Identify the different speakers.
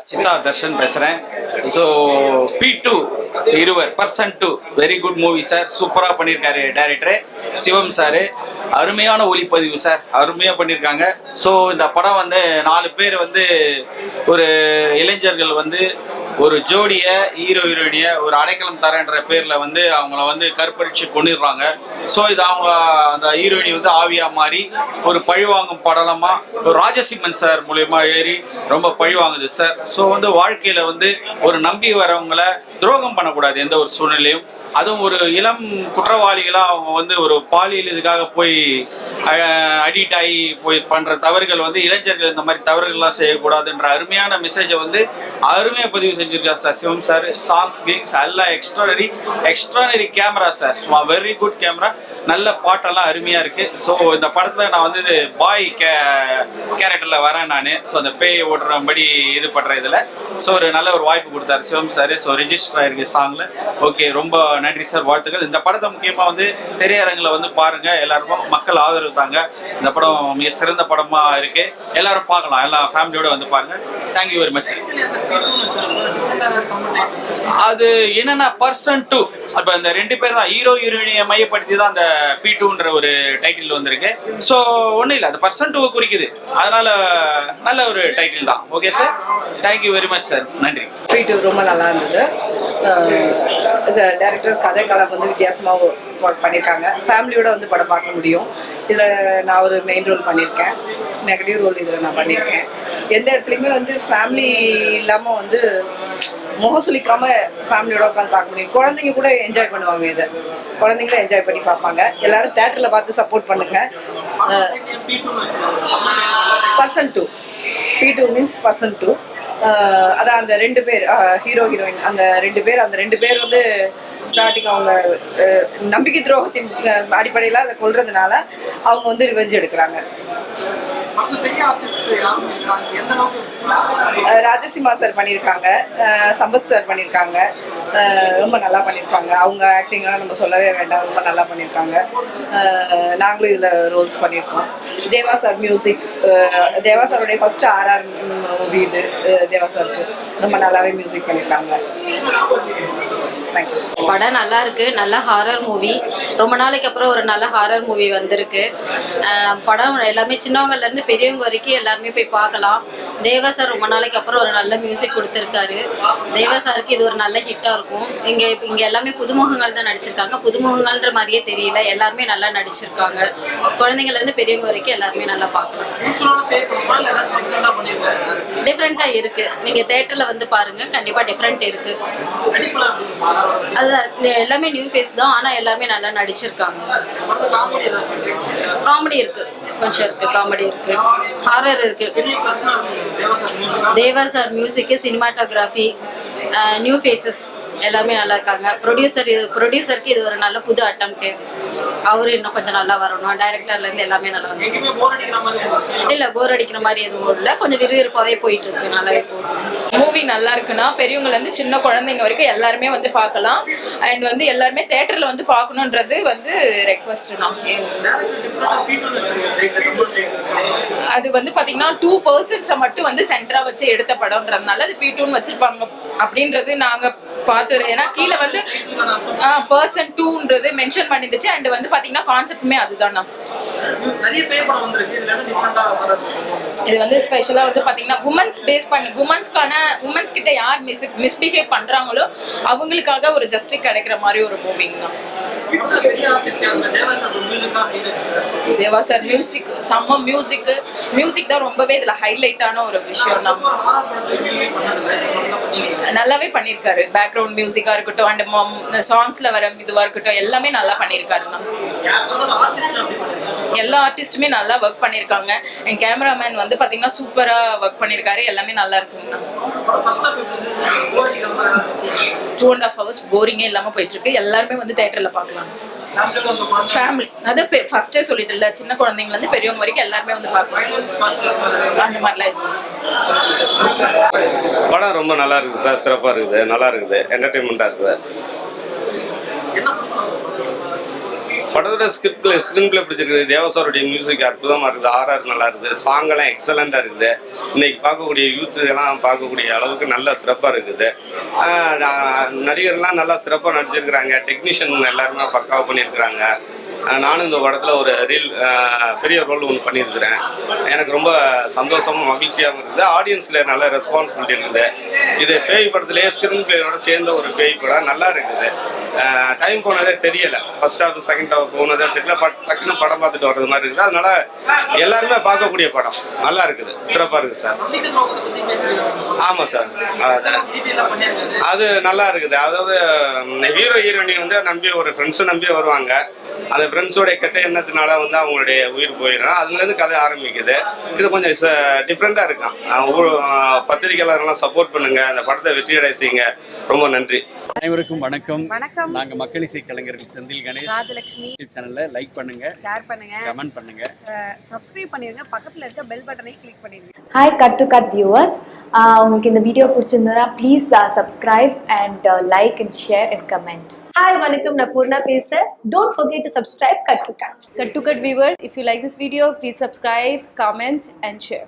Speaker 1: சித்தா தர்ஷன் பேசுகிறேன். So P2 இருவர் person 2 very good movie sir. சூப்பராக பண்ணியிருக்காரு டைரக்டரு சிவம் சார். அருமையான ஒளிப்பதிவு சார், அருமையாக பண்ணியிருக்காங்க. ஸோ இந்த படம் வந்து 4 பேர் வந்து ஒரு இளைஞர்கள் வந்து ஒரு ஜோடியை ஹீரோ ஹீரோயினியை ஒரு அடைக்கலம் தரேன்ற பேரில் வந்து அவங்கள வந்து கற்பழிச்சு கொண்டுடுறாங்க. ஸோ இது அவங்க அந்த ஹீரோயினி வந்து ஆவியாக மாறி ஒரு பழிவாங்கும் படலமாக ஒரு ராஜசிம்மன் சார் மூலயமா ஏறி ரொம்ப பழிவாங்குது சார். ஸோ வந்து வாழ்க்கையில் வந்து ஒரு நம்பி வரவங்களை துரோகம் பண்ணக்கூடாது எந்த ஒரு சூழ்நிலையும். அதுவும் ஒரு இளம் குற்றவாளிகளாக அவங்க வந்து ஒரு பாலியல் இதுக்காக போய் அடிக்ட் ஆகி போய் பண்ணுற தவறுகள் வந்து இளைஞர்கள் இந்த மாதிரி தவறுகள்லாம் செய்யக்கூடாதுன்ற அருமையான மெசேஜை வந்து அருமையாக பதிவு செஞ்சுருக்காரு சார் சிவம் சார். சாங்ஸ் கிங்ஸ் எல்லாம் எக்ஸ்ட்ரானரி கேமரா சார், சும்மா வெரி குட் கேமரா. நல்ல பாட்டெல்லாம் அருமையாக இருக்குது. ஸோ இந்த படத்தில் நான் வந்து இது பாய் கேரக்டரில் வரேன் நான். ஸோ அந்த பேய் ஓடுறபடி இது பண்ணுற இதில் ஸோ ஒரு நல்ல ஒரு வாய்ப்பு கொடுத்தாரு சிவம் சார். ஸோ ரெஜிஸ்டர் ஆயிருக்கு சாங்கில். ஓகே, ரொம்ப நன்றி சார், வாழ்த்துக்கள். இந்த படத்தை முக்கியமாக வந்து திரையரங்கில் வந்து பாருங்கள், எல்லாருக்கும் மக்கள் ஆதரவு தாங்க. இந்த படம் மிக சிறந்த படமாக இருக்குது, எல்லாரும் பார்க்கலாம், எல்லாம் ஃபேமிலியோடு வந்து பாருங்கள். Thank you very much. அது என்னென்னா பர்சன் 2, அப்போ இந்த 2 பேர் தான் ஹீரோ ஹீரோயினியை மையப்படுத்தி தான் அந்த P2ன்ற ஒரு டைட்டில் வந்திருக்கு. ஸோ ஒன்றும் இல்லை, அந்த பர்சன் 2 குறிக்குது, அதனால நல்ல ஒரு டைட்டில் தான். Okay sir, thank you very much sir, நன்றி.
Speaker 2: P2 ரொம்ப நல்லா இருந்தது. இந்த டைரக்டர் கதைக்களம் வந்து வித்தியாசமாக பண்ணியிருக்காங்க. ஃபேமிலியோட வந்து படம் பார்க்க முடியும். இதில் நான் ஒரு மெயின் ரோல் பண்ணியிருக்கேன், நெகட்டிவ் ரோல் இதில் நான் பண்ணியிருக்கேன். எந்த இடத்துலையுமே வந்து ஃபேமிலி இல்லாமல் வந்து முகம் சுளிக்காமல் ஃபேமிலியோட உட்காந்து பார்க்க முடியும். குழந்தைங்க கூட என்ஜாய் பண்ணுவாங்க, இதை குழந்தைங்களும் என்ஜாய் பண்ணி பார்ப்பாங்க. எல்லாரும் தேட்டரில் பார்த்து சப்போர்ட் பண்ணுங்கள். Person 2, P2 means person 2. அதான் அந்த 2 பேர் ஹீரோ ஹீரோயின், அந்த 2 பேர் வந்து ஸ்டார்டிங் அவங்க நம்பிக்கை துரோகத்தின் அடிப்படையில் அதை கொள்றதுனால அவங்க வந்து ரிவெஞ்ச் எடுக்கிறாங்க. ராஜசிம்மா சார் பண்ணியிருக்காங்க, சம்பத் சார் பண்ணியிருக்காங்க, ரொம்ப நல்லா பண்ணியிருக்காங்க. அவங்க ஆக்டிங்லாம் நம்ம சொல்லவே வேண்டாம், ரொம்ப நல்லா பண்ணியிருக்காங்க. நாங்களும் இதில் ரோல்ஸ் பண்ணியிருக்கோம். தேவா சார் மியூசிக், தேவா சாருடைய ஃபஸ்ட்டு RR மூவி இது. தேவா சாருக்கு ரொம்ப நல்லாவே மியூசிக் பண்ணியிருக்காங்க. தேங்க்யூ.
Speaker 3: படம் நல்லா இருக்கு, நல்ல ஹாரர் மூவி. ரொம்ப நாளைக்கு அப்புறம் ஒரு நல்ல ஹாரர் மூவி வந்திருக்கு. படம் எல்லாமே சின்னவங்கலேருந்து பெரியவங்க வரைக்கும் எல்லாருமே போய் பார்க்கலாம். தேவா சார் ரொம்ப நாளைக்கு அப்புறம் ஒரு நல்ல மியூசிக் கொடுத்துருக்காரு. தேவா சாருக்கு இது ஒரு நல்ல ஹிட்டாக இருக்கும். இங்கே எல்லாமே புதுமுகங்கள் தான் நடிச்சிருக்காங்க. புதுமுகங்கள்ன்ற மாதிரியே தெரியல, எல்லாருமே நல்லா நடிச்சிருக்காங்க. குழந்தைங்கள்லேருந்து பெரியவங்க வரைக்கும் எல்லாருமே நல்லா பார்க்கலாம். டிஃப்ரெண்ட்டாக இருக்குது, நீங்கள் தேட்டரில் வந்து பாருங்கள், கண்டிப்பாக டிஃப்ரெண்ட் இருக்குது. அதுதான் எல்லாமே நியூ ஃபேஸ் தான், ஆனால் எல்லாமே நல்லா நடிச்சிருக்காங்க. காமெடி இருக்குது, கொஞ்சம் இருக்குது, காமெடி இருக்குது, ஹாரர் இருக்குது. தேவா சார் மியூசிக்கு, சினிமாட்டோகிராஃபி, நியூ ஃபேஸஸ் எல்லாமே நல்லா இருக்காங்க. ப்ரொடியூசருக்கு இது ஒரு நல்ல புது அட்டம்ப்ட்டு. அவரு இன்னும் கொஞ்சம் நல்லா வரணும். டைரக்டர்லேருந்து எல்லாமே நல்லா வரணும். இல்லை, போர் அடிக்கிற மாதிரி எதுவும் இல்லை, கொஞ்சம் விறுவிறுப்பாகவே போயிட்டு இருக்கு, நல்லாவே போகுது.
Speaker 4: மூவி நல்லா இருக்குன்னா பெரியவங்கலேருந்து சின்ன குழந்தைங்க வரைக்கும் எல்லாருமே வந்து பார்க்கலாம். அண்ட் வந்து எல்லாருமே தேட்டரில் வந்து பார்க்கணுன்றது வந்து ரெக்வஸ்ட் தான். அது வந்து பார்த்தீங்கன்னா 2 பர்சன்ஸை மட்டும் வந்து சென்டராக வச்சு எடுத்த படம்ன்றதுனால அது P2ன்னு வச்சுருப்பாங்க அப்படின்றது நாங்கள் பார்த்தது. ஏன்னா கீழே வந்து பர்சன் 2ன்றது மென்ஷன் பண்ணிருந்துச்சு. அண்ட் வந்து பார்த்தீங்கன்னா கான்செப்டுமே அதுதான். இது வந்து ஸ்பெஷலாக வந்து பார்த்தீங்கன்னா உமன்ஸ் பேஸ் பண்ணி உமன்ஸ் கிட்ட யார் மிஸ்பிஹேவ் பண்ணுறாங்களோ அவங்களுக்காக ஒரு ஜஸ்டிஸ் கிடைக்கிற மாதிரி ஒரு மூவிங் தான். தேவா சார் மியூசிக் செம்ம மியூசிக் தான் ரொம்பவே இதில் ஹைலைட்டான ஒரு விஷயம் தான். நல்லாவே பண்ணியிருக்காரு. பேக்ரவுண்ட் மியூசிக்காக இருக்கட்டும், அண்ட் சாங்ஸில் வர இதுவாக இருக்கட்டும், எல்லாமே நல்லா பண்ணியிருக்காருண்ணா. எல்லா ஆர்டிஸ்ட்டுமே நல்லா ஒர்க் பண்ணியிருக்காங்க. என் கேமராமேன் வந்து பார்த்தீங்கன்னா சூப்பராக ஒர்க் பண்ணியிருக்காரு. எல்லாமே நல்லா இருக்குங்கண்ணா. 2.5 hours போரிங்கே இல்லாமல் போயிட்டுருக்கு. எல்லாருமே வந்து தேட்டரில் பார்க்கலாம். ஃபேமிலி அதான் ஃபர்ஸ்டே சொல்லிட்டு, சின்ன குழந்தைங்கலேருந்து பெரியவங்க வரைக்கும் எல்லாருமே வந்து பார்க்கலாம். அந்த மாதிரிலாம் இருக்கு.
Speaker 5: படம் ரொம்ப நல்லா இருக்குது சார், சிறப்பாக இருக்குது, நல்லா இருக்குது, என்டர்டெயின்மெண்ட்டாக இருக்குது. படத்தோட ஸ்கிரீன் பிளே பிடிச்சிருக்குது. தேவசாருடைய மியூசிக் அற்புதமாக இருக்குது. ஆர்ஆர் நல்லா இருக்குது. சாங்கெல்லாம் எக்ஸலண்ட்டாக இருக்குது. இன்னைக்கு பார்க்கக்கூடிய யூத்து எல்லாம் பார்க்கக்கூடிய அளவுக்கு நல்ல சிறப்பாக இருக்குது. நடிகர்லாம் நல்லா சிறப்பாக நடிச்சிருக்கிறாங்க. டெக்னீஷியன் எல்லாருமே பக்காவாக பண்ணியிருக்கிறாங்க. நானும் இந்த படத்தில் ஒரு பெரிய ரோல் ஒன்று பண்ணியிருக்கிறேன். எனக்கு ரொம்ப சந்தோஷமும் மகிழ்ச்சியாகவும் இருக்குது. ஆடியன்ஸில் நல்ல ரெஸ்பான்சிபிலிட்டி இருக்குது. இது பேய் படத்துலேயே ஸ்கிரீன் பிளேயோட சேர்ந்த ஒரு பேய் படம் நல்லா இருக்குது. டைம் போனதே தெரியலை. ஃபர்ஸ்ட் ஹாஃப் செகண்ட் ஹாஃப் போனதே தெரியல. டக்குன்னு படம் பார்த்துட்டு வர்றது மாதிரி இருக்குது. அதனால எல்லாருமே பார்க்கக்கூடிய படம் நல்லா இருக்குது. சிறப்பாக இருக்குது சார். ஆமாம் சார், அது நல்லா இருக்குது. அதாவது ஹீரோ ஹீரோயினி வந்து நம்பி ஒரு ஃப்ரெண்ட்ஸை நம்பி வருவாங்க. அந்த ஃப்ரெண்ட்ஸோடைய கெட்ட எண்ணத்தினால வந்து அவங்களுடைய உயிர் போயிடும். அதுலேருந்து கதை ஆரம்பிக்குது. இது கொஞ்சம் டிஃப்ரெண்ட்டாக இருக்கும். பத்திரிகையாளர்கள்லாம் சப்போர்ட் பண்ணுங்க. அந்த படத்தை வெற்றியடை செய்யுங்க. ரொம்ப நன்றி.
Speaker 6: அனைவருக்கும் வணக்கம்.
Speaker 7: வணக்கம்.
Speaker 6: நாங்க மக்கள் இசை கலைஞர்கள் செந்தில் கணேஷ்,
Speaker 7: ராஜலட்சுமி.
Speaker 6: சேனல்ல லைக் பண்ணுங்க,
Speaker 7: ஷேர் பண்ணுங்க,
Speaker 6: கமெண்ட் பண்ணுங்க,
Speaker 7: சப்ஸ்கிரைப் பண்ணிருங்க. பக்கத்துல இருக்க பெல் பட்டனை கிளிக் பண்ணிருங்க.
Speaker 8: Hi cut to cut viewers, உங்களுக்கு இந்த வீடியோ பிடிச்சிருந்ததுன்னா please subscribe and like and share and comment.
Speaker 9: Hi வணக்கம், நான் பூர்ணா பேசுறேன். Don't forget to subscribe Cut to Cut.
Speaker 10: Cut to Cut viewers, if you like this video, please subscribe, comment and share.